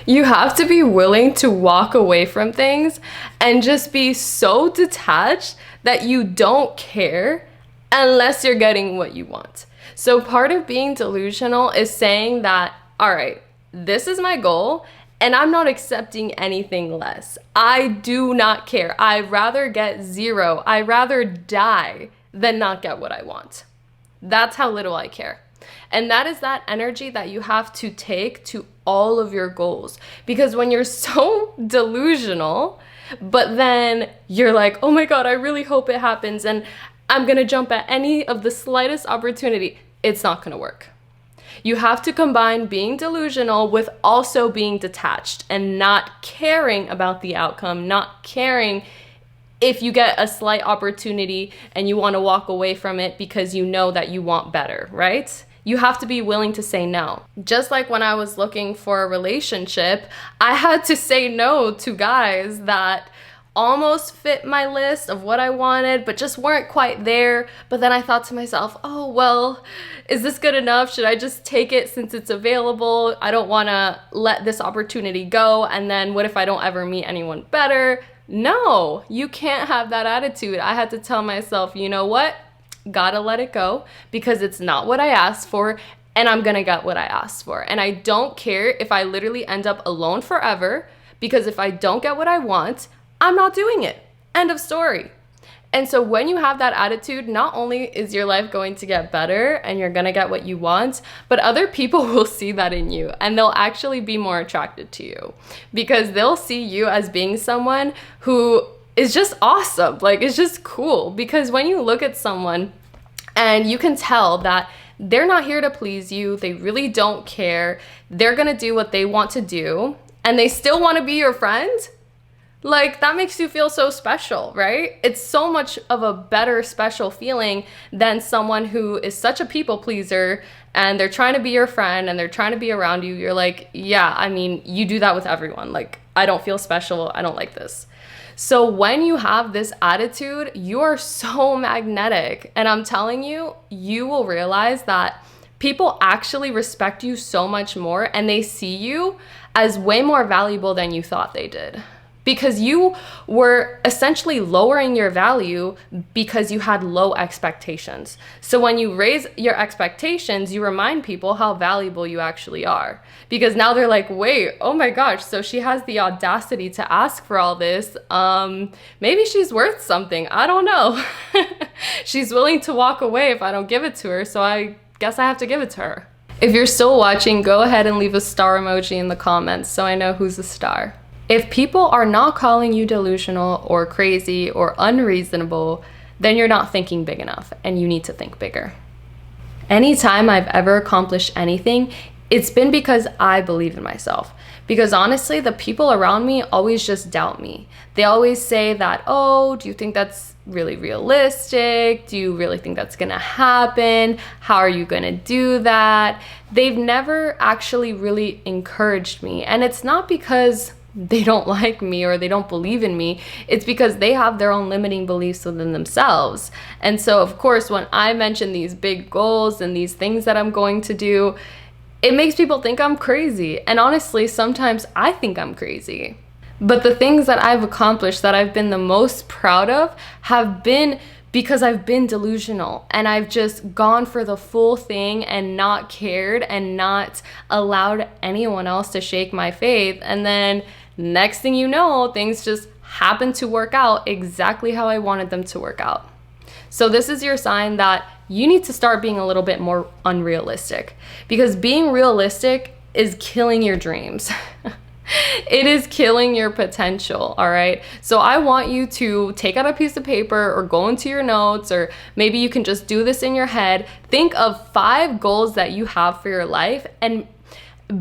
You have to be willing to walk away from things and just be so detached that you don't care unless you're getting what you want. So part of being delusional is saying that, all right, this is my goal and I'm not accepting anything less. I do not care. I'd rather get zero. I'd rather die than not get what I want. That's how little I care. And that is that energy that you have to take to all of your goals. Because when you're so delusional, but then you're like, oh my God, I really hope it happens, and I'm gonna jump at any of the slightest opportunity, it's not gonna work. You have to combine being delusional with also being detached and not caring about the outcome, not caring if you get a slight opportunity and you want to walk away from it because you know that you want better, right? You have to be willing to say no. Just like when I was looking for a relationship, I had to say no to guys that almost fit my list of what I wanted, but just weren't quite there. But then I thought to myself, oh, well, is this good enough? Should I just take it since it's available? I don't want to let this opportunity go. And then what if I don't ever meet anyone better? No, you can't have that attitude. I had to tell myself, you know what? Gotta let it go because it's not what I asked for, and I'm gonna get what I asked for. And I don't care if I literally end up alone forever, because if I don't get what I want, I'm not doing it. End of story. And so when you have that attitude, not only is your life going to get better and you're gonna get what you want, but other people will see that in you and they'll actually be more attracted to you because they'll see you as being someone who is just awesome. Like, it's just cool, because when you look at someone and you can tell that they're not here to please you, they really don't care, they're gonna do what they want to do, and they still wanna be your friend, like, that makes you feel so special, right? It's so much of a better special feeling than someone who is such a people pleaser and they're trying to be your friend and they're trying to be around you. You're like, yeah, I mean, you do that with everyone. Like, I don't feel special. I don't like this. So when you have this attitude, you are so magnetic. And I'm telling you, you will realize that people actually respect you so much more and they see you as way more valuable than you thought they did. Because you were essentially lowering your value because you had low expectations. So when you raise your expectations, you remind people how valuable you actually are. Because now they're like, wait, oh my gosh, so she has the audacity to ask for all this. Maybe she's worth something. I don't know. She's willing to walk away if I don't give it to her, so I guess I have to give it to her. If you're still watching, go ahead and leave a star emoji in the comments so I know who's a star. If people are not calling you delusional or crazy or unreasonable, then you're not thinking big enough and you need to think bigger. Anytime I've ever accomplished anything, it's been because I believe in myself. Because honestly, the people around me always just doubt me. They always say that, oh, do you think that's really realistic? Do you really think that's gonna happen? How are you gonna do that? They've never actually really encouraged me. And it's not because they don't like me or they don't believe in me. It's because they have their own limiting beliefs within themselves. And so of course, when I mention these big goals and these things that I'm going to do, it makes people think I'm crazy. And honestly, sometimes I think I'm crazy. But the things that I've accomplished that I've been the most proud of have been because I've been delusional and I've just gone for the full thing and not cared and not allowed anyone else to shake my faith. And then next thing you know, things just happen to work out exactly how I wanted them to work out. So this is your sign that you need to start being a little bit more unrealistic, because being realistic is killing your dreams. It is killing your potential, all right? So I want you to take out a piece of paper or go into your notes, or maybe you can just do this in your head. Think of 5 goals that you have for your life and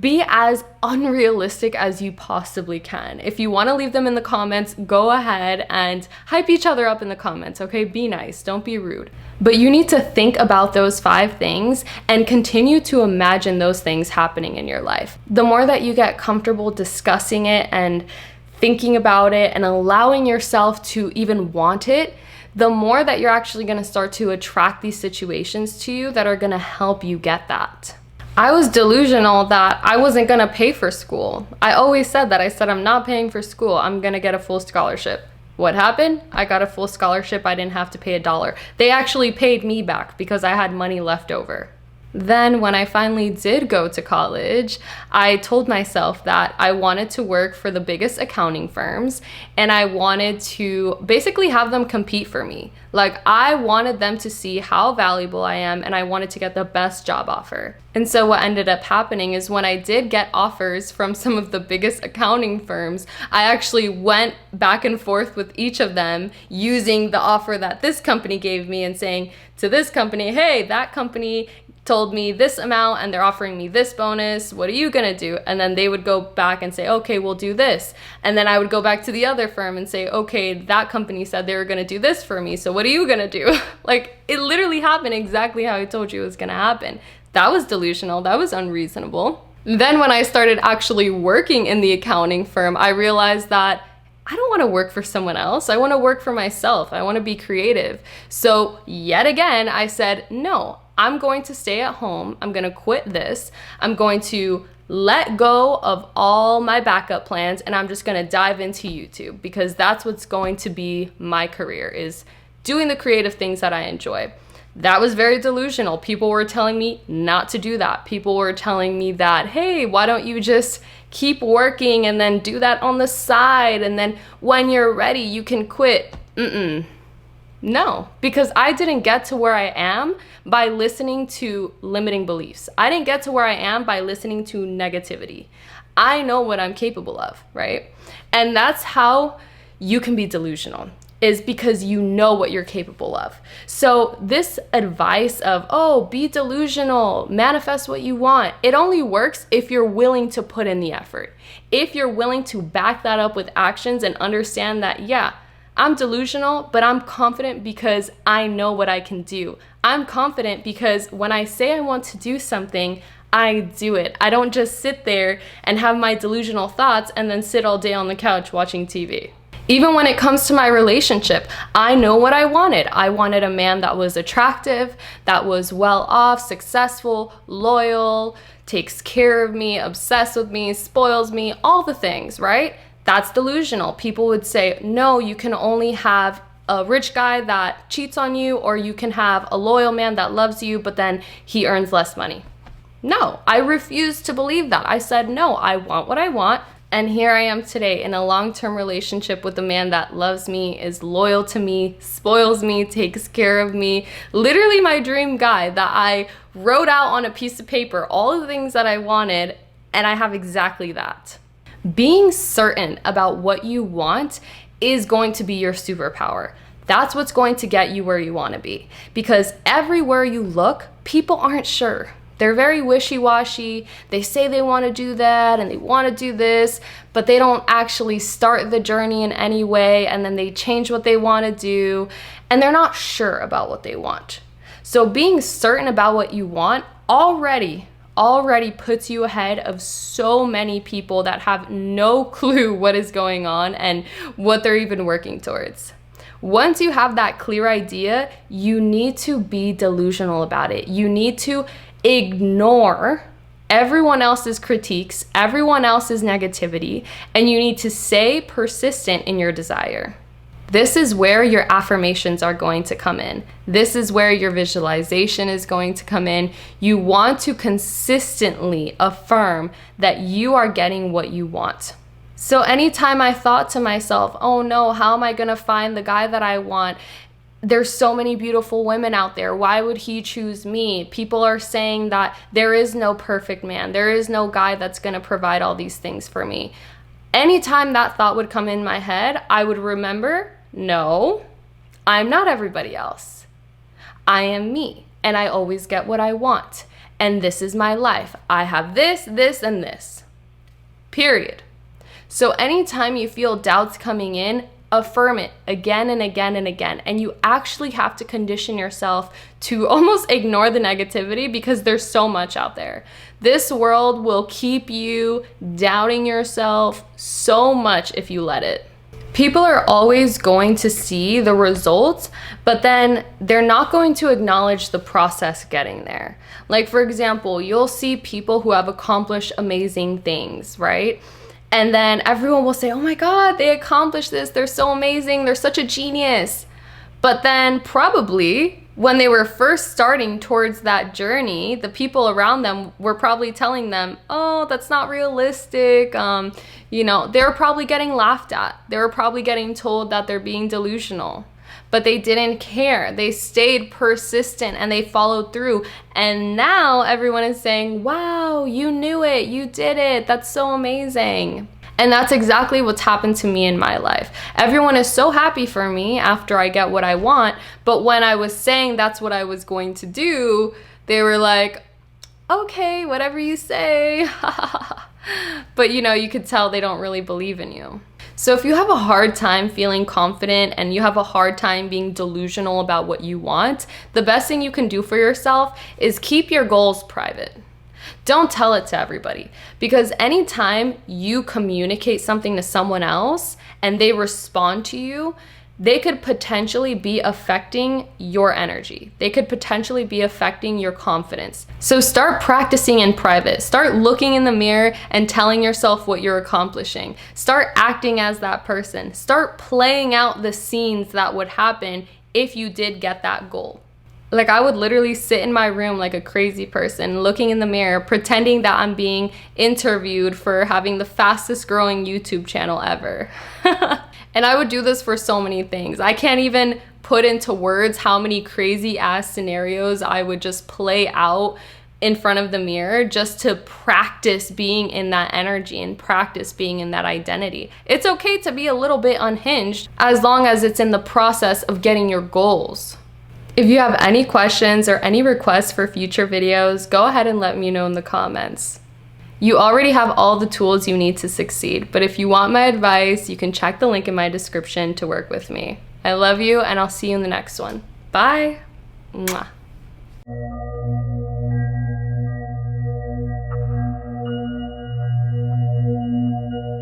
be as unrealistic as you possibly can. If you want to leave them in the comments, go ahead and hype each other up in the comments, okay? Be nice, don't be rude. But you need to think about those 5 things and continue to imagine those things happening in your life. The more that you get comfortable discussing it and thinking about it and allowing yourself to even want it, the more that you're actually going to start to attract these situations to you that are going to help you get that. I was delusional that I wasn't gonna pay for school. I always said that. I said, I'm not paying for school. I'm gonna get a full scholarship. What happened? I got a full scholarship. I didn't have to pay $1. They actually paid me back because I had money left over. Then when I finally did go to college, I told myself that I wanted to work for the biggest accounting firms and I wanted to basically have them compete for me. Like, I wanted them to see how valuable I am and I wanted to get the best job offer. And so what ended up happening is when I did get offers from some of the biggest accounting firms, I actually went back and forth with each of them using the offer that this company gave me and saying to this company, hey, that company told me this amount and they're offering me this bonus. What are you gonna do? And then they would go back and say, okay, we'll do this. And then I would go back to the other firm and say, okay, that company said they were gonna do this for me. So what are you gonna do? Like, it literally happened exactly how I told you it was gonna happen. That was delusional. That was unreasonable. Then when I started actually working in the accounting firm, I realized that I don't want to work for someone else. I want to work for myself. I want to be creative. So yet again, I said, no, I'm going to stay at home. I'm going to quit this. I'm going to let go of all my backup plans and I'm just going to dive into YouTube because that's what's going to be my career, is doing the creative things that I enjoy. That was very delusional. People were telling me not to do that. People were telling me that, hey, why don't you just keep working and then do that on the side and then when you're ready, you can quit. No, because I didn't get to where I am by listening to limiting beliefs. I didn't get to where I am by listening to negativity. I know what I'm capable of, right? And that's how you can be delusional, is because you know what you're capable of. So this advice of, oh, be delusional, manifest what you want, it only works if you're willing to put in the effort. If you're willing to back that up with actions and understand that, yeah, I'm delusional, but I'm confident because I know what I can do. I'm confident because when I say I want to do something, I do it. I don't just sit there and have my delusional thoughts and then sit all day on the couch watching TV. Even when it comes to my relationship, I know what I wanted. I wanted a man that was attractive, that was well off, successful, loyal, takes care of me, obsessed with me, spoils me, all the things, right? That's delusional. People would say, no, you can only have a rich guy that cheats on you, or you can have a loyal man that loves you, but then he earns less money. No, I refused to believe that. I said, no, I want what I want. And here I am today in a long-term relationship with a man that loves me, is loyal to me, spoils me, takes care of me. Literally my dream guy that I wrote out on a piece of paper, all the things that I wanted, and I have exactly that. Being certain about what you want is going to be your superpower. That's what's going to get you where you want to be. Because everywhere you look, people aren't sure. They're very wishy-washy. They say they want to do that and they want to do this, but they don't actually start the journey in any way, and then they change what they want to do, and they're not sure about what they want. So being certain about what you want already puts you ahead of so many people that have no clue what is going on and what they're even working towards. Once you have that clear idea, you need to be delusional about it. You need to ignore everyone else's critiques, everyone else's negativity, and you need to stay persistent in your desire. This is where your affirmations are going to come in. This is where your visualization is going to come in. You want to consistently affirm that you are getting what you want. So anytime I thought to myself, oh no, how am I gonna find the guy that I want? There's so many beautiful women out there. Why would he choose me? People are saying that there is no perfect man. There is no guy that's gonna provide all these things for me. Anytime that thought would come in my head, I would remember, no, I'm not everybody else. I am me, and I always get what I want. And this is my life. I have this, this, and this. Period. So anytime you feel doubts coming in, affirm it again and again and again. And you actually have to condition yourself to almost ignore the negativity because there's so much out there. This world will keep you doubting yourself so much if you let it. People are always going to see the results, but then they're not going to acknowledge the process getting there. Like, for example, you'll see people who have accomplished amazing things, right? And then everyone will say, oh my God, they accomplished this. They're so amazing. They're such a genius. But then probably when they were first starting towards that journey, the people around them were probably telling them, oh, that's not realistic. They were probably getting laughed at. They were probably getting told that they're being delusional. But they didn't care. They stayed persistent and they followed through. And now everyone is saying, wow, you knew it. You did it. That's so amazing. And that's exactly what's happened to me in my life. Everyone is so happy for me after I get what I want. But when I was saying that's what I was going to do, they were like, okay, whatever you say. But you could tell they don't really believe in you. So if you have a hard time feeling confident and you have a hard time being delusional about what you want, the best thing you can do for yourself is keep your goals private. Don't tell it to everybody, because anytime you communicate something to someone else and they respond to you, they could potentially be affecting your energy. They could potentially be affecting your confidence. So start practicing in private. Start looking in the mirror and telling yourself what you're accomplishing. Start acting as that person. Start playing out the scenes that would happen if you did get that goal. Like, I would literally sit in my room like a crazy person, looking in the mirror, pretending that I'm being interviewed for having the fastest growing YouTube channel ever. And I would do this for so many things. I can't even put into words how many crazy ass scenarios I would just play out in front of the mirror just to practice being in that energy and practice being in that identity. It's okay to be a little bit unhinged as long as it's in the process of getting your goals. If you have any questions or any requests for future videos, go ahead and let me know in the comments. You already have all the tools you need to succeed, but if you want my advice, you can check the link in my description to work with me. I love you, and I'll see you in the next one. Bye. Mwah.